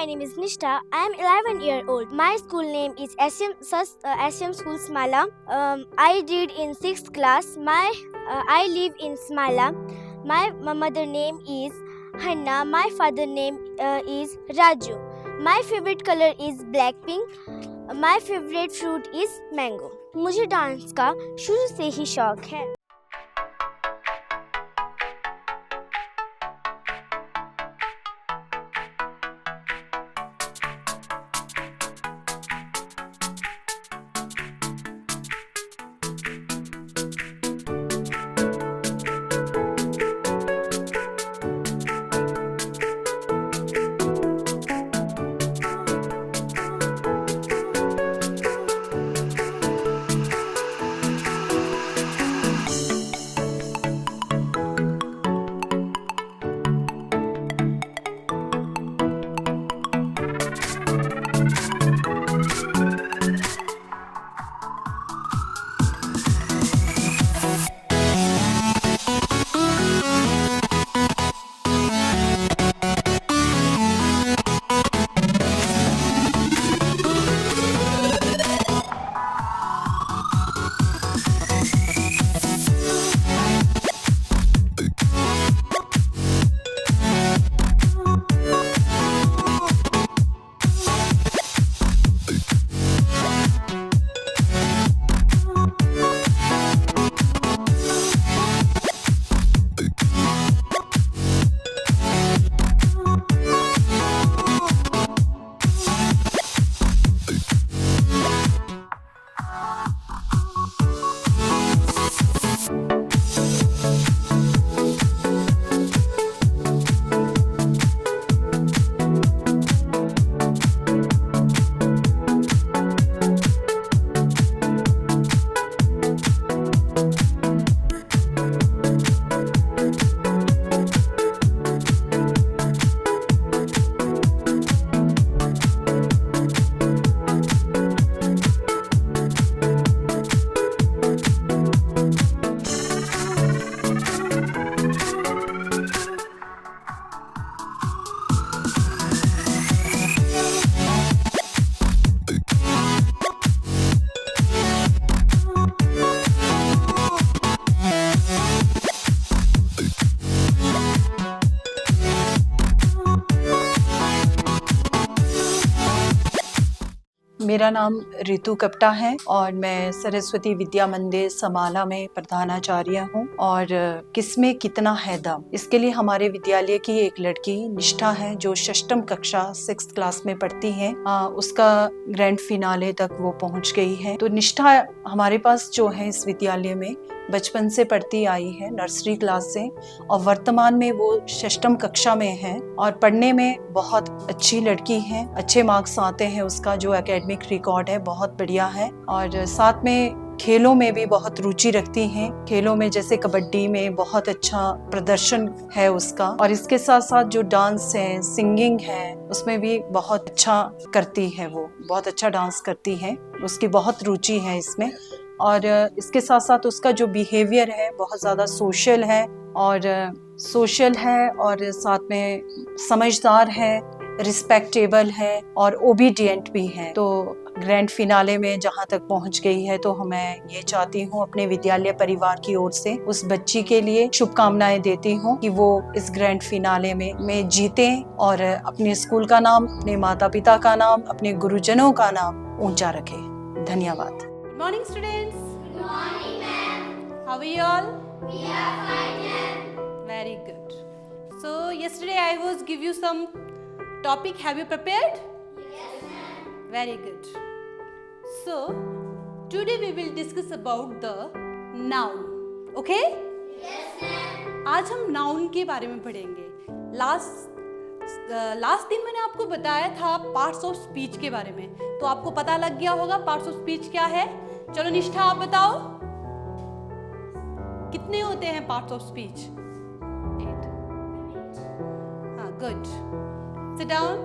name is Nishta. I am 11 years old. My school name is SM School Smala. I read in 6th class. I live in Smala. My mother name is Hanna. My father name is Raju. My favorite color is black pink. My favorite fruit is mango. मुझे dance का शुरू से ही शौक है. मेरा नाम रितु कपटा है और मैं सरस्वती विद्या मंदिर समाला में प्रधानाचार्य हूँ। और किसमें कितना है दम, इसके लिए हमारे विद्यालय की एक लड़की निष्ठा है जो 6वीं कक्षा 6th क्लास में पढ़ती है। उसका ग्रैंड फिनाले तक वो पहुँच गई है। तो निष्ठा हमारे पास जो है इस विद्यालय में बचपन से पढ़ती आई है, नर्सरी क्लास से, और वर्तमान में वो 6वीं कक्षा में है और पढ़ने में बहुत अच्छी लड़की है। अच्छे मार्क्स आते हैं, उसका जो एकेडमिक रिकॉर्ड है बहुत बढ़िया है। और साथ में खेलों में भी बहुत रुचि रखती हैं। खेलों में जैसे कबड्डी में बहुत अच्छा प्रदर्शन है उसका, और इसके साथ साथ जो डांस है, सिंगिंग है, उसमें भी बहुत अच्छा करती है। वो बहुत अच्छा डांस करती है, उसकी बहुत रुचि है इसमें। और इसके साथ साथ उसका जो बिहेवियर है बहुत ज़्यादा सोशल है और साथ में समझदार है, रिस्पेक्टेबल है और ओबीडियंट भी है। तो ग्रैंड फिनाले में जहाँ तक पहुँच गई है, तो मैं ये चाहती हूँ अपने विद्यालय परिवार की ओर से उस बच्ची के लिए शुभकामनाएं देती हूँ कि वो इस ग्रैंड फिनाले में जीते और अपने स्कूल का नाम, अपने माता पिता का नाम, अपने गुरुजनों का नाम ऊंचा रखे। धन्यवाद। Good morning, students. Good morning, ma'am. How are you all? We are fine, ma'am. Very good. So yesterday I was give you some topic. Have you prepared? Yes, ma'am. Very good. So today we will discuss about the noun. Okay? Yes, ma'am. आज हम noun के बारे में पढ़ेंगे। Last दिन मैंने आपको बताया था पार्ट्स ऑफ स्पीच के बारे में, तो आपको पता लग गया होगा पार्ट्स ऑफ स्पीच क्या है। चलो निष्ठा आप बताओ कितने होते हैं पार्ट्स ऑफ स्पीच? 8। हाँ, गुड। Sit down.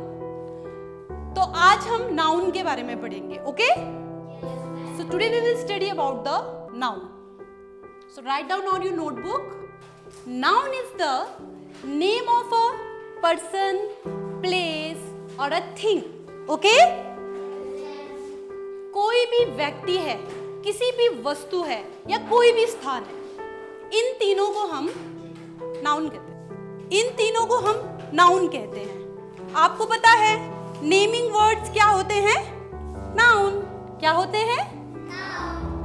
तो आज हम नाउन के बारे में पढ़ेंगे। Okay? So today we will study about the noun. So write down on your notebook. Noun is the name of a person, place, और अ थिंग. ओके? कोई भी व्यक्ति है, किसी भी वस्तु है या कोई भी स्थान है, इन तीनों को हम नाउन कहते हैं. इन तीनों को हम नाउन कहते हैं. आपको पता है नेमिंग वर्ड्स क्या होते हैं? नाउन. क्या होते हैं?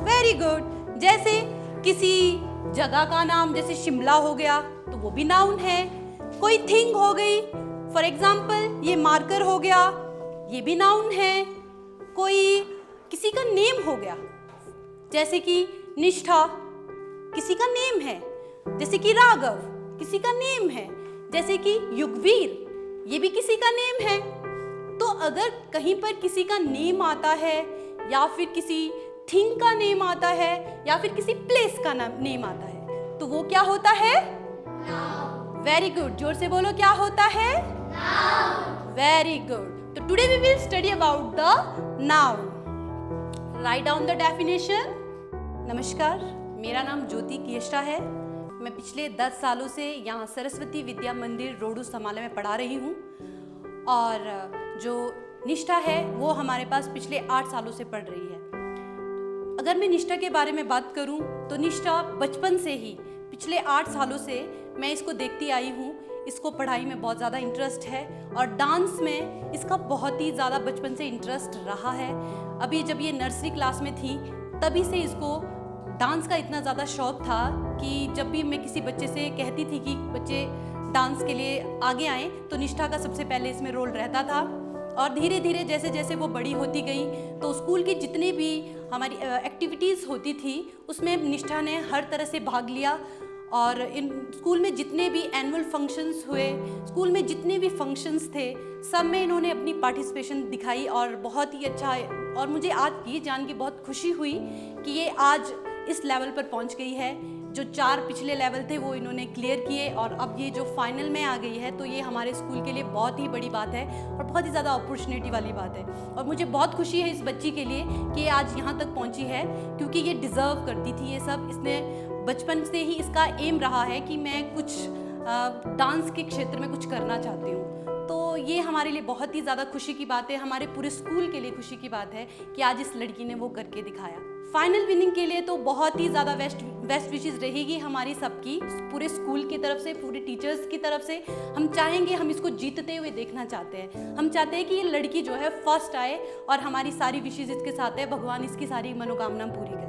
Very good. जैसे किसी जगह का नाम, जैसे शिमला हो गया तो वो भी नाउन है. कोई थिंग हो गई, फॉर एग्जाम्पल ये मार्कर हो गया, ये भी नाउन है. कोई किसी का नेम हो गया, जैसे कि निष्ठा किसी का नेम है, जैसे कि राघव किसी का नेम है, जैसे कि युगवीर ये भी किसी का नेम है. तो अगर कहीं पर किसी का नेम आता है या फिर किसी थिंग का नेम आता है या फिर किसी प्लेस का नेम आता है तो वो क्या होता है? Very good. जोर से बोलो, क्या होता है? Very good. तो today we will study about the noun. Right down the definition. नमस्कार, मेरा नाम ज्योति केष्टा है. मैं पिछले 10 सालों से यहाँ सरस्वती विद्या मंदिर रोडू समाला में पढ़ा रही हूँ और जो निष्ठा है वो हमारे पास पिछले 8 सालों से पढ़ रही है. अगर मैं निष्ठा के बारे में बात करूँ तो निष्ठा बचपन से ही, पिछले 8 सालों से मैं इसको देखती आई हूँ. इसको पढ़ाई में बहुत ज़्यादा इंटरेस्ट है और डांस में इसका बहुत ही ज़्यादा बचपन से इंटरेस्ट रहा है. अभी जब ये नर्सरी क्लास में थी तभी से इसको डांस का इतना ज़्यादा शौक था कि जब भी मैं किसी बच्चे से कहती थी कि बच्चे डांस के लिए आगे आएँ तो निष्ठा का सबसे पहले इसमें रोल रहता था. और धीरे धीरे जैसे जैसे वो बड़ी होती गई तो स्कूल की जितने भी हमारी एक्टिविटीज़ होती थी उसमें निष्ठा ने हर तरह से भाग लिया. और इन स्कूल में जितने भी एनुअल फंक्शंस हुए, स्कूल में जितने भी फंक्शंस थे, सब में इन्होंने अपनी पार्टिसिपेशन दिखाई और बहुत ही अच्छा. और मुझे आज ये जान के बहुत खुशी हुई कि ये आज इस लेवल पर पहुंच गई है. जो 4 पिछले लेवल थे वो इन्होंने क्लियर किए और अब ये जो फाइनल में आ गई है तो ये हमारे स्कूल के लिए बहुत ही बड़ी बात है और बहुत ही ज़्यादा अपॉर्चुनिटी वाली बात है. और मुझे बहुत खुशी है इस बच्ची के लिए कि ये आज यहाँ तक पहुँची है क्योंकि ये डिज़र्व करती थी ये सब. इसने बचपन से ही इसका एम रहा है कि मैं कुछ डांस के क्षेत्र में कुछ करना चाहती हूँ. तो ये हमारे लिए बहुत ही ज़्यादा खुशी की बात है, हमारे पूरे स्कूल के लिए खुशी की बात है कि आज इस लड़की ने वो करके दिखाया. फाइनल विनिंग के लिए तो बहुत ही ज़्यादा बेस्ट विशेस रहेगी हमारी सबकी, पूरे स्कूल की तरफ से, पूरे टीचर्स की तरफ से. हम चाहेंगे, हम इसको जीतते हुए देखना चाहते हैं. हम चाहते हैं कि ये लड़की जो है फर्स्ट आए और हमारी सारी विशेस इसके साथ है. भगवान इसकी सारी मनोकामना पूरी करे.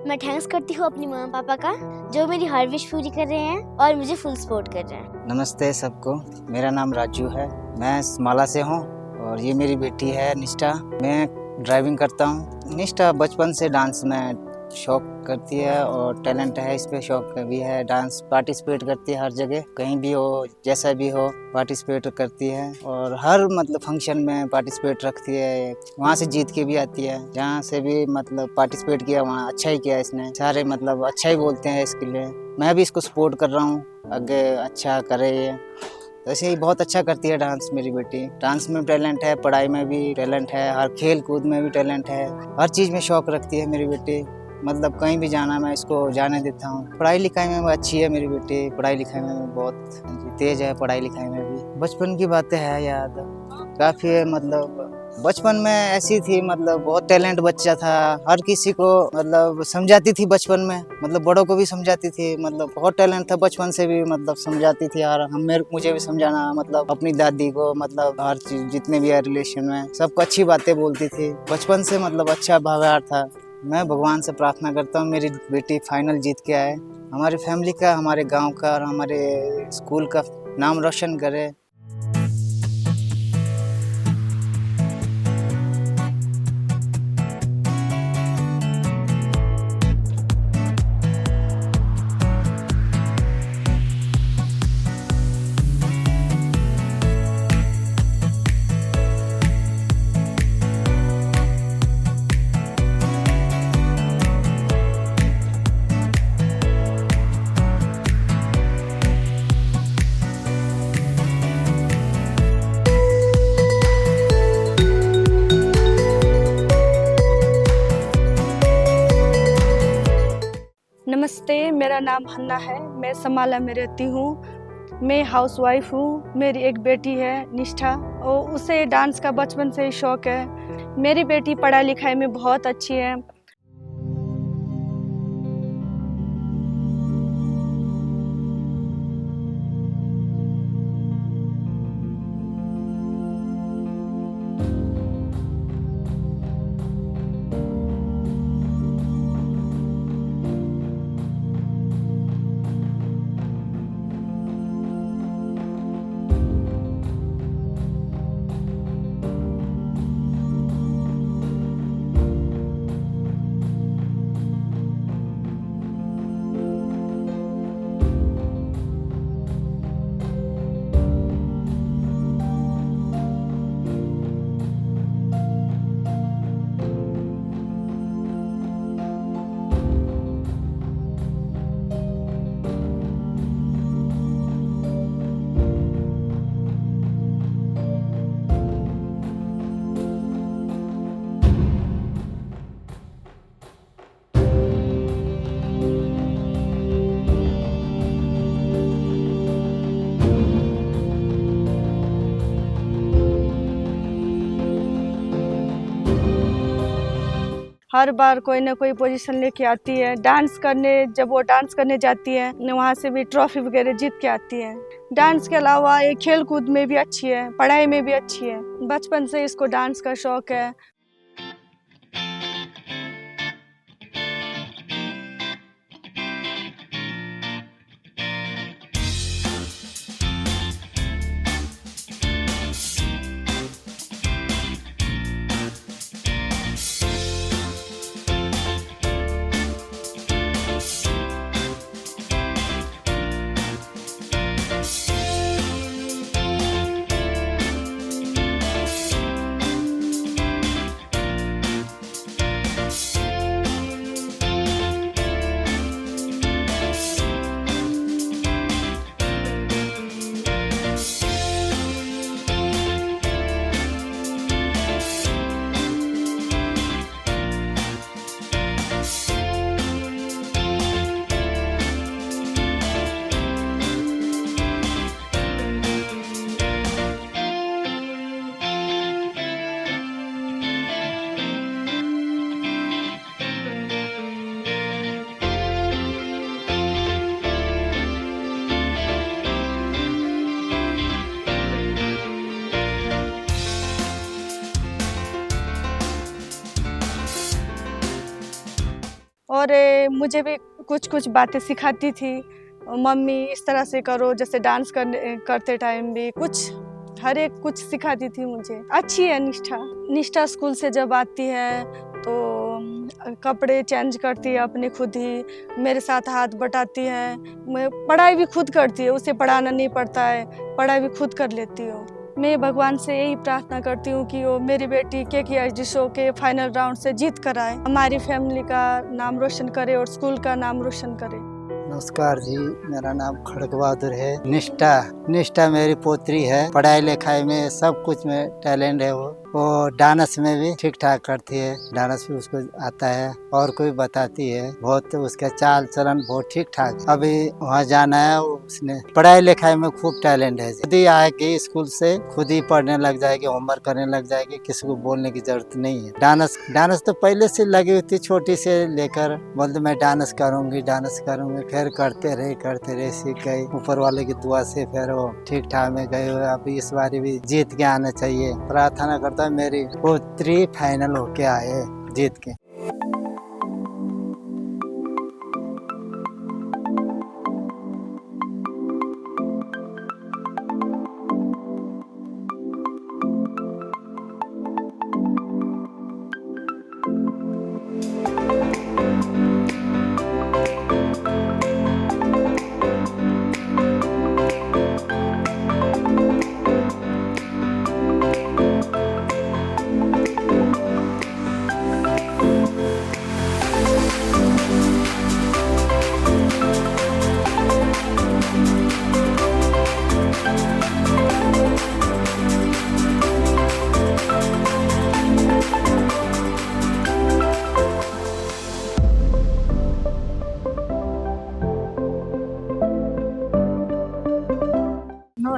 मैं थैंक्स करती हूँ अपनी मम्मा पापा का जो मेरी हर विश पूरी कर रहे हैं और मुझे फुल सपोर्ट कर रहे हैं. नमस्ते सबको, मेरा नाम राजू है, मैं समाला से हूँ और ये मेरी बेटी है निष्ठा. मैं ड्राइविंग करता हूँ. निष्ठा बचपन से डांस में शौक करती है और टैलेंट है, इस पे शौक भी है. डांस पार्टिसिपेट करती है हर जगह, कहीं भी हो, जैसा भी हो पार्टिसिपेट करती है और हर मतलब फंक्शन में पार्टिसिपेट रखती है. वहाँ से जीत के भी आती है, जहाँ से भी मतलब पार्टिसिपेट किया वहाँ अच्छा ही किया इसने. सारे मतलब अच्छा ही बोलते हैं इसके लिए. मैं भी इसको सपोर्ट कर रहा हूँ, आगे अच्छा करे ये. वैसे ही बहुत अच्छा करती है डांस मेरी बेटी. डांस में टैलेंट है, पढ़ाई में भी टैलेंट है, हर खेल कूद में भी टैलेंट है, हर चीज़ में शौक रखती है मेरी बेटी. मतलब कहीं भी जाना मैं इसको जाने देता हूँ. पढ़ाई लिखाई में वो अच्छी है मेरी बेटी, पढ़ाई लिखाई में बहुत तेज है, पढ़ाई लिखाई में भी. बचपन की बातें है याद काफ़ी है. मतलब बचपन में ऐसी थी, मतलब बहुत टैलेंट बच्चा था, हर किसी को मतलब समझाती थी बचपन में, मतलब बड़ों को भी समझाती थी. मतलब बहुत टैलेंट था बचपन से भी, मतलब समझाती थी और मुझे भी समझाना, मतलब अपनी दादी को, मतलब हर चीज़ जितने भी है रिलेशन में सबको अच्छी बातें बोलती थी. बचपन से मतलब अच्छा व्यवहार था. मैं भगवान से प्रार्थना करता हूँ मेरी बेटी फाइनल जीत के आए, हमारी फैमिली का, हमारे गांव का और हमारे स्कूल का नाम रोशन करे. नमस्ते, मेरा नाम हन्ना है, मैं समाला में रहती हूँ. मैं हाउसवाइफ हूँ। मेरी एक बेटी है निष्ठा, और उसे डांस का बचपन से ही शौक है। मेरी बेटी पढ़ाई लिखाई में बहुत अच्छी है। हर बार कोई ना कोई पोजीशन लेके आती है। डांस करने जब वो डांस करने जाती है वहाँ से भी ट्रॉफी वगैरह जीत के आती है। डांस के अलावा ये खेल कूद में भी अच्छी है, पढ़ाई में भी अच्छी है। बचपन से इसको डांस का शौक है। और मुझे भी कुछ कुछ बातें सिखाती थी मम्मी, इस तरह से करो। जैसे डांस करते टाइम भी कुछ हर एक कुछ सिखाती थी मुझे। अच्छी है निष्ठा। निष्ठा स्कूल से जब आती है तो कपड़े चेंज करती है अपने खुद ही, मेरे साथ हाथ बटाती है। मैं पढ़ाई भी खुद करती है, उसे पढ़ाना नहीं पड़ता है, पढ़ाई भी खुद कर लेती हूँ। मैं भगवान से यही प्रार्थना करती हूँ कि वो मेरी बेटी KKHD शो के फाइनल राउंड से जीत कर आए, हमारी फैमिली का नाम रोशन करे और स्कूल का नाम रोशन करे। नमस्कार जी, मेरा नाम खड़क बहादुर है। निष्ठा मेरी पोत्री है। पढ़ाई लिखाई में सब कुछ में टैलेंट है। वो डांस में भी ठीक ठाक करती है, डांस भी उसको आता है और कोई बताती है। बहुत उसका चाल चलन बहुत ठीक ठाक। अभी वहाँ जाना है, उसने पढ़ाई लिखाई में खूब टैलेंट है। खुद ही आएगी स्कूल से, खुद ही पढ़ने लग जाएगी, होमवर्क करने लग जाएगी, किसी को बोलने की जरूरत नहीं है। डांस तो पहले से लगी हुई थी, छोटी से लेकर बोलते मैं डांस करूंगी। फिर करते रहे सीख गई। ऊपर वाले की दुआ से फिर वो ठीक ठाक में गए हुए। अभी इस बार भी जीत के आना चाहिए। प्रार्थना करता मेरी पोत्री फाइनल होके आए जीत के।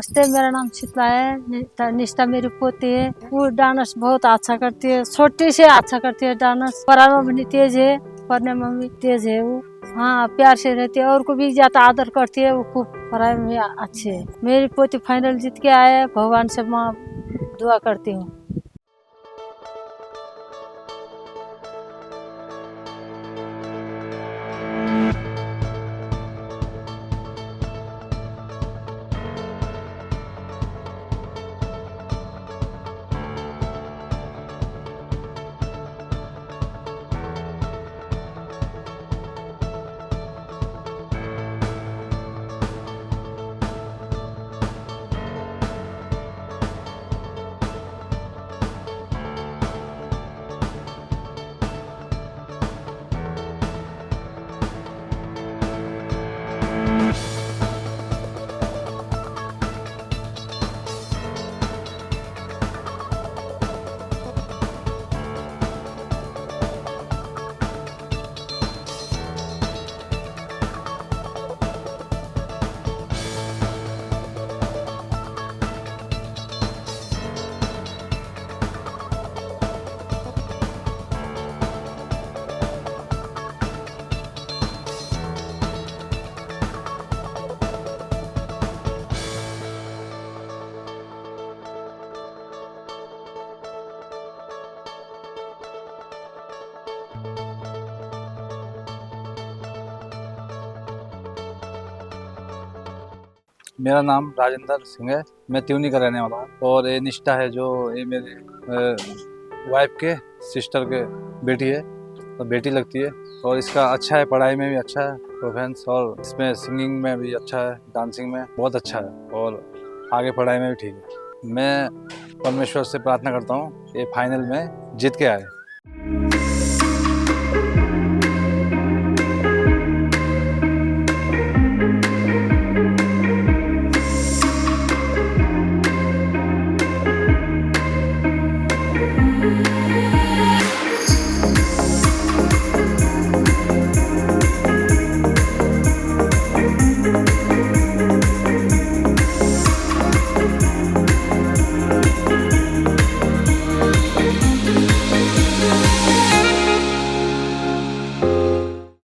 नमस्ते, मेरा नाम शीतला है। निष्ठा मेरी पोती है। वो डांस बहुत अच्छा करती है, छोटी से अच्छा करती है डांस। पढ़ाई में भी तेज है, पढ़ने में भी तेज है वो। हाँ, प्यार से रहती है और को भी ज्यादा आदर करती है। वो खूब पढ़ाई में अच्छी है। मेरी पोती फाइनल जीत के आए, भगवान से माँ दुआ करती हूँ। मेरा नाम राजेंद्र सिंह है। मैं त्यूनी का रहने वाला हूँ। और ये निष्ठा है जो ये मेरे वाइफ के सिस्टर के बेटी है, तो बेटी लगती है। और इसका अच्छा है, पढ़ाई में भी अच्छा है परफॉर्मेंस, और इसमें सिंगिंग में भी अच्छा है, डांसिंग में बहुत अच्छा है, और आगे पढ़ाई में भी ठीक है। मैं परमेश्वर से प्रार्थना करता हूँ ये फाइनल में जीत के आए।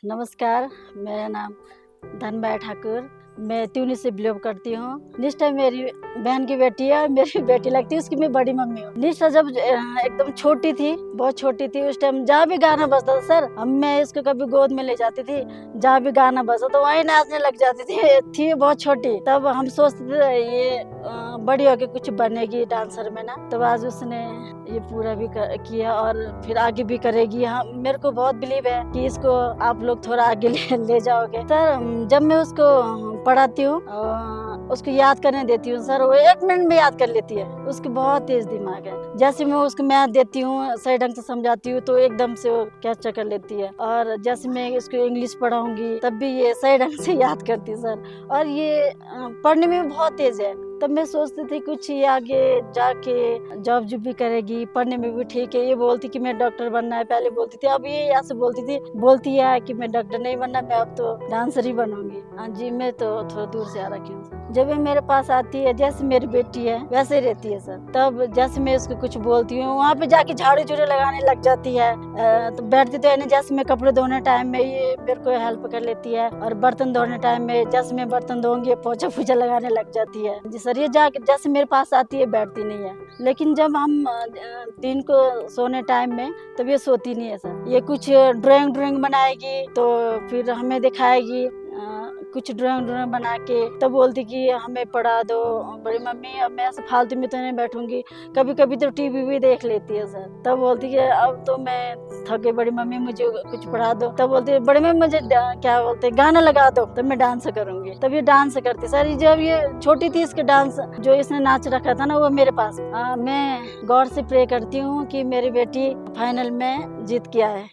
नमस्कार, मेरा नाम धनबाई ठाकुर। मैं त्यूनी से बिलोंग करती हूँ। निष्ठा मेरी बहन की बेटी है और मेरी बेटी लगती है, उसकी मैं बड़ी मम्मी हूँ। निष्ठा जब एकदम छोटी थी, बहुत छोटी थी, उस टाइम जहाँ भी गाना बजता था सर, मैं इसको कभी गोद में ले जाती थी, जहाँ भी गाना बजता तो वहीं नाचने लग जाती थी बहुत छोटी। तब हम सोचते थे ये बड़ी होके कुछ बनेगी डांसर में ना। तब आज उसने ये पूरा भी किया और फिर आगे भी करेगी। हाँ, मेरे को बहुत बिलीव है कि इसको आप लोग थोड़ा आगे ले जाओगे सर। जब मैं उसको पढ़ाती हूँ, उसको याद करने देती हूँ सर, वो 1 मिनट में याद कर लेती है। उसकी बहुत तेज दिमाग है। जैसे मैं उसको मैथ देती हूँ, सही ढंग से समझाती हूँ तो एकदम से वो कैच कर लेती है। और जैसे मैं इसको इंग्लिश पढ़ाऊंगी तब भी ये सही ढंग से याद करती है सर। और ये पढ़ने में भी बहुत तेज है। तब मैं सोचती थी कुछ ये आगे जाके जॉब भी करेगी, पढ़ने में भी ठीक है। ये बोलती कि मैं डॉक्टर बनना है, पहले बोलती थी, अब ये ऐसे बोलती है कि मैं डॉक्टर नहीं बनना, मैं अब तो डांसर ही बनूंगी। हाँ जी, मैं तो थोड़ा दूर से आ रखी हूँ। जब ये मेरे पास आती है, जैसे मेरी बेटी है वैसे ही रहती है सर। तब जैसे मैं उसको कुछ बोलती हूँ, वहाँ पे जाके झाड़ू लगाने लग जाती है। तो बैठती तो है नहीं, जैसे मैं कपड़े धोने टाइम में ये मेरे को हेल्प कर लेती है, और बर्तन धोने टाइम में जैसे मैं बर्तन धोऊंगी पोछा लगाने लग जाती है जी सर। ये जाके जैसे मेरे पास आती है बैठती नहीं है, लेकिन जब हम दिन को सोने टाइम में तब ये सोती नहीं है सर। ये कुछ ड्राइंग बनाएगी तो फिर हमें दिखाएगी, कुछ ड्राइंग बना के तब बोलती कि हमें पढ़ा दो बड़ी मम्मी, अब मैं ऐसे फालतू में तो नहीं बैठूंगी। कभी कभी तो टीवी भी देख लेती है सर। तब बोलती कि अब तो मैं थक गई बड़ी मम्मी, मुझे कुछ पढ़ा दो। तब बोलती है बड़ी मम्मी मुझे क्या बोलते गाना लगा दो, तब मैं डांस करूंगी। तब ये डांस करती सर। जब ये छोटी थी, इसके डांस जो इसने नाच रखा था ना वो मेरे पास। मैं गॉड से प्रे करती हूँ कि मेरी बेटी फाइनल में जीत के आए।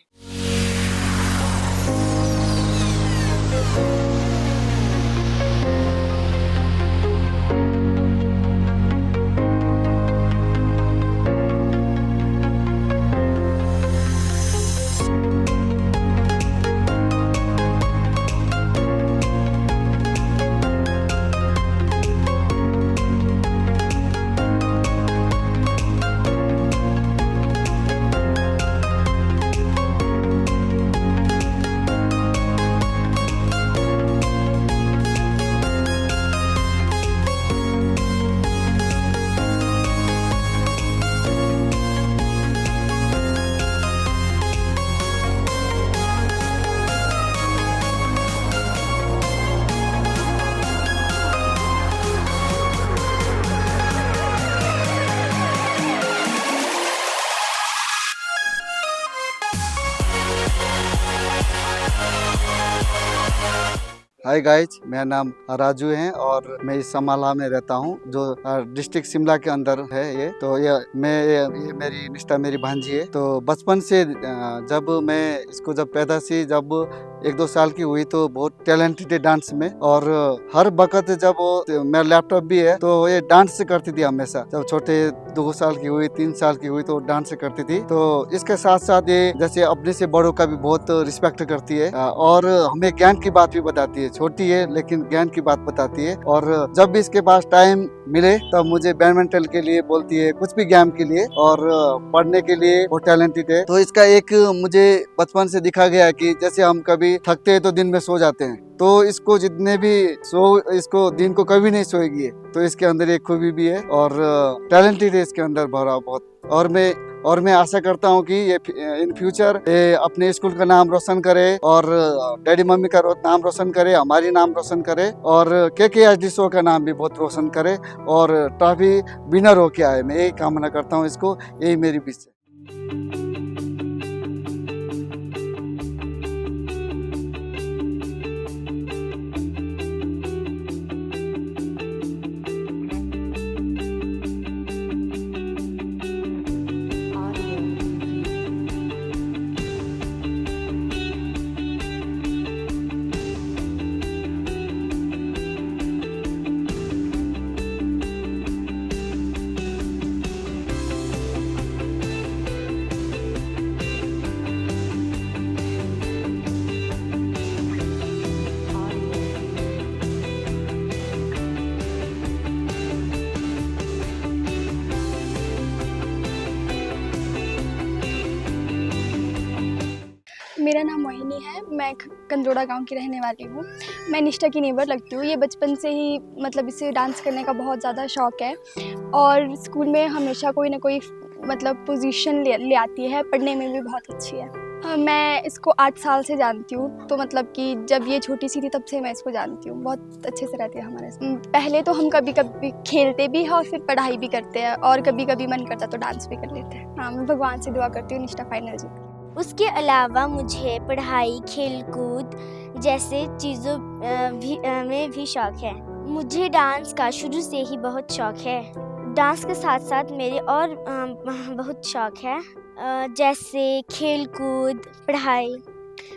हाय गाइज, मेरा नाम राजू है और मैं इस समाला में रहता हूँ जो डिस्ट्रिक्ट शिमला के अंदर है। ये तो ये मेरी निष्ठा मेरी भांजी है। तो बचपन से जब मैं इसको जब पैदा सी जब 1-2 साल की हुई तो बहुत टैलेंटेड है डांस में। और हर वक्त जब वो मेरा लैपटॉप भी है तो ये डांस करती थी हमेशा। जब छोटे 2 साल की हुई 3 साल की हुई तो डांस करती थी। तो इसके साथ साथ ये जैसे अपने से बड़ों का भी बहुत रिस्पेक्ट करती है और हमें ज्ञान की बात भी बताती है। छोटी है लेकिन ज्ञान की बात बताती है। और जब भी इसके पास टाइम मिले तब मुझे बैडमिंटन के लिए बोलती है, कुछ भी गेम के लिए, और पढ़ने के लिए वो टैलेंटेड है। तो इसका एक मुझे बचपन से दिखा गया कि जैसे हम कभी थकते हैं तो दिन में सो जाते हैं, तो इसको जितने भी इसको दिन को कभी नहीं सोएगी। तो इसके अंदर एक खूबी भी है और टैलेंटेड है इसके अंदर भरा बहुत। और मैं आशा करता हूँ कि ये इन फ्यूचर ये अपने स्कूल का नाम रोशन करे और डैडी मम्मी का नाम रोशन करे, हमारी नाम रोशन करे और KKHD शो का नाम भी बहुत रोशन करे और ट्रॉफी विनर होके आए। मैं यही कामना करता हूँ इसको, यही मेरी विश है। मेरा नाम मोहिनी है। मैं कंदरोड़ा गांव की रहने वाली हूँ। मैं निष्ठा की नेबर लगती हूँ। ये बचपन से ही मतलब इसे डांस करने का बहुत ज़्यादा शौक़ है और स्कूल में हमेशा कोई ना कोई मतलब पोजीशन ले आती है। पढ़ने में भी बहुत अच्छी है। मैं इसको 8 साल से जानती हूँ। तो मतलब कि जब ये छोटी सी थी तब से मैं इसको जानती हूँ। बहुत अच्छे से रहती है हमारे साथ। पहले तो हम कभी कभी खेलते भी हैं और फिर पढ़ाई भी करते हैं और कभी कभी मन करता तो डांस भी कर लेते हैं। हाँ, मैं भगवान से दुआ करती हूँ निष्ठा फाइनल जीत। उसके अलावा मुझे पढ़ाई, खेलकूद जैसे चीज़ों में भी शौक़ है। मुझे डांस का शुरू से ही बहुत शौक़ है। डांस के साथ साथ मेरे और बहुत शौक़ है जैसे खेलकूद, पढ़ाई।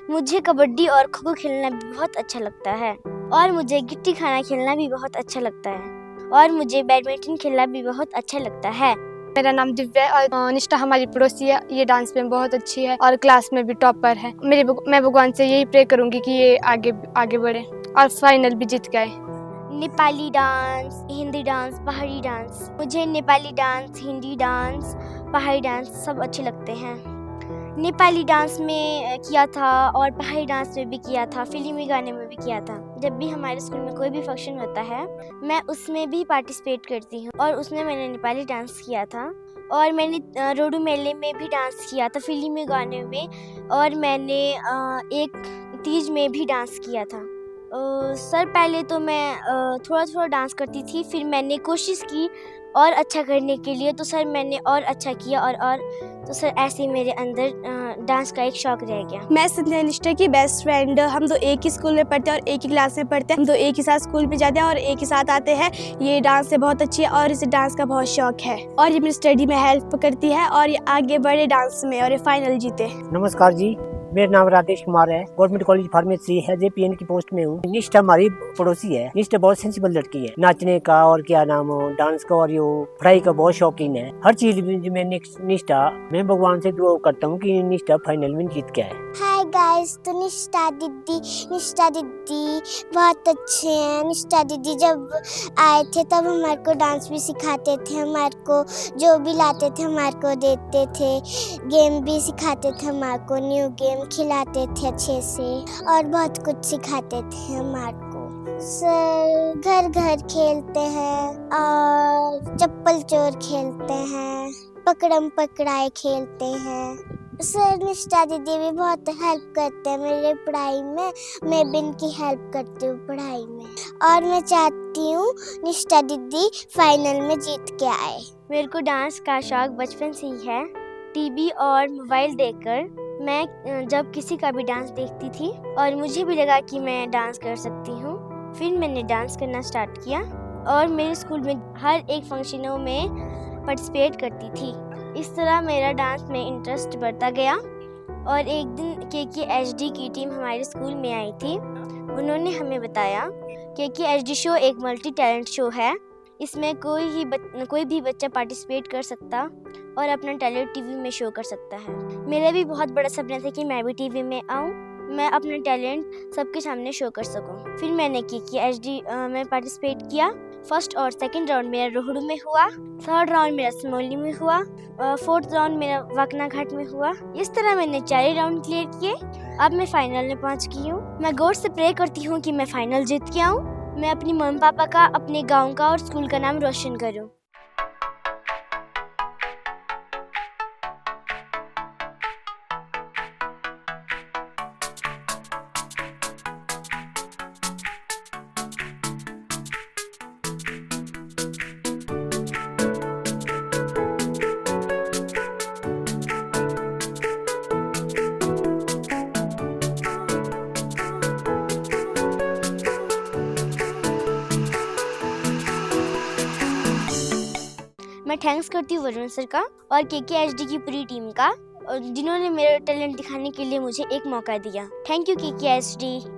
मुझे कबड्डी और खो-खो खेलना भी बहुत अच्छा लगता है और मुझे गिट्टी खाना खेलना भी बहुत अच्छा लगता है और मुझे बैडमिंटन खेलना भी बहुत अच्छा लगता है। मेरा नाम दिव्या है और निष्ठा हमारी पड़ोसी है। ये डांस में बहुत अच्छी है और क्लास में भी टॉपर है। मैं भगवान से यही प्रे करूंगी कि ये आगे बढ़े और फाइनल भी जीत गए। नेपाली डांस, हिंदी डांस, पहाड़ी डांस। मुझे नेपाली डांस, हिंदी डांस, पहाड़ी डांस सब अच्छे लगते हैं। नेपाली डांस में किया था और पहाड़ी डांस में भी किया था, फिल्मी गाने में भी किया था। जब भी हमारे स्कूल में कोई भी फंक्शन होता है मैं उसमें भी पार्टिसिपेट करती हूँ और उसमें मैंने नेपाली डांस किया था और मैंने रोडू मेले में भी डांस किया था फिल्मी गाने में और मैंने एक तीज में भी डांस किया था। सर पहले तो मैं थोड़ा डांस करती थी, फिर मैंने कोशिश की और अच्छा करने के लिए तो सर मैंने और अच्छा किया और तो सर ऐसे ही मेरे अंदर डांस का एक शौक रह गया। मैं संध्या निष्ठा की बेस्ट फ्रेंड। हम तो एक ही स्कूल में पढ़ते हैं और एक ही क्लास में पढ़ते हैं। हम तो एक ही साथ स्कूल में जाते हैं और एक ही साथ आते हैं। ये डांस से बहुत अच्छी है और इसे डांस का बहुत शौक है और ये मेरी स्टडी में हेल्प करती है और ये आगे बढ़े डांस में और ये फाइनल जीते। नमस्कार जी, मेरा नाम राकेश कुमार है। गवर्नमेंट कॉलेज फार्मेसी है JPN की पोस्ट में हूँ। निष्ठा हमारी पड़ोसी है। निष्ठा बहुत सेंसिबल लड़की है, नाचने का और क्या नाम हो डांस का और ये पढ़ाई का बहुत शौकीन है। हर चीज में निष्ठा, मैं भगवान से दुआ करता हूँ कि निष्ठा फाइनल में जीत के आए। हाय गाइस, तो निष्ठा दीदी बहुत अच्छे हैं। निष्ठा दीदी जब आए थे तब हमारे को डांस भी सिखाते थे, हमारे को जो भी लाते थे हमारे को देते थे, गेम भी सिखाते थे, हमारे को न्यू गेम खिलाते थे अच्छे से और बहुत कुछ सिखाते थे हमारे को। सर घर घर खेलते हैं और चप्पल चोर खेलते हैं, पकड़म पकड़ाई खेलते हैं। सर निष्ठा दीदी भी बहुत हेल्प करते हैं मेरे पढ़ाई में। मैं भी इनकी हेल्प करती हूँ पढ़ाई में और मैं चाहती हूँ निष्ठा दीदी फाइनल में जीत के आए। मेरे को डांस का शौक बचपन से ही है। टीवी और मोबाइल देखकर मैं जब किसी का भी डांस देखती थी और मुझे भी लगा कि मैं डांस कर सकती हूँ, फिर मैंने डांस करना स्टार्ट किया और मेरे स्कूल में हर एक फंक्शनों में पार्टिसिपेट करती थी। इस तरह मेरा डांस में इंटरेस्ट बढ़ता गया और एक दिन KKHD की टीम हमारे स्कूल में आई थी। उन्होंने हमें बताया KKHD शो एक मल्टी टैलेंट शो है। इसमें कोई भी बच्चा पार्टिसिपेट कर सकता और अपना टैलेंट टीवी में शो कर सकता है। मेरा भी बहुत बड़ा सपना था कि मैं भी टीवी में आऊँ, मैं अपना टैलेंट सबके सामने शो कर सकूं। फिर मैंने KKHD में पार्टिसिपेट किया। फर्स्ट और सेकंड राउंड मेरा रोहड़ू में हुआ, थर्ड राउंड मेरा समोली में हुआ, फोर्थ राउंड मेरा वाकना घाट में हुआ। इस तरह मैंने 4 राउंड क्लियर किए। अब मैं फाइनल में पहुंच गई हूँ। मैं गॉड से प्रे करती हूँ कि मैं फाइनल जीत के आऊँ, मैं अपनी मम्मी पापा का, अपने गाँव का और स्कूल का नाम रोशन करूँ। मैं थैंक्स करती हूँ वरुण सर का और KKHD की पूरी टीम का, जिन्होंने मेरा टैलेंट दिखाने के लिए मुझे एक मौका दिया। Thank you KKHD।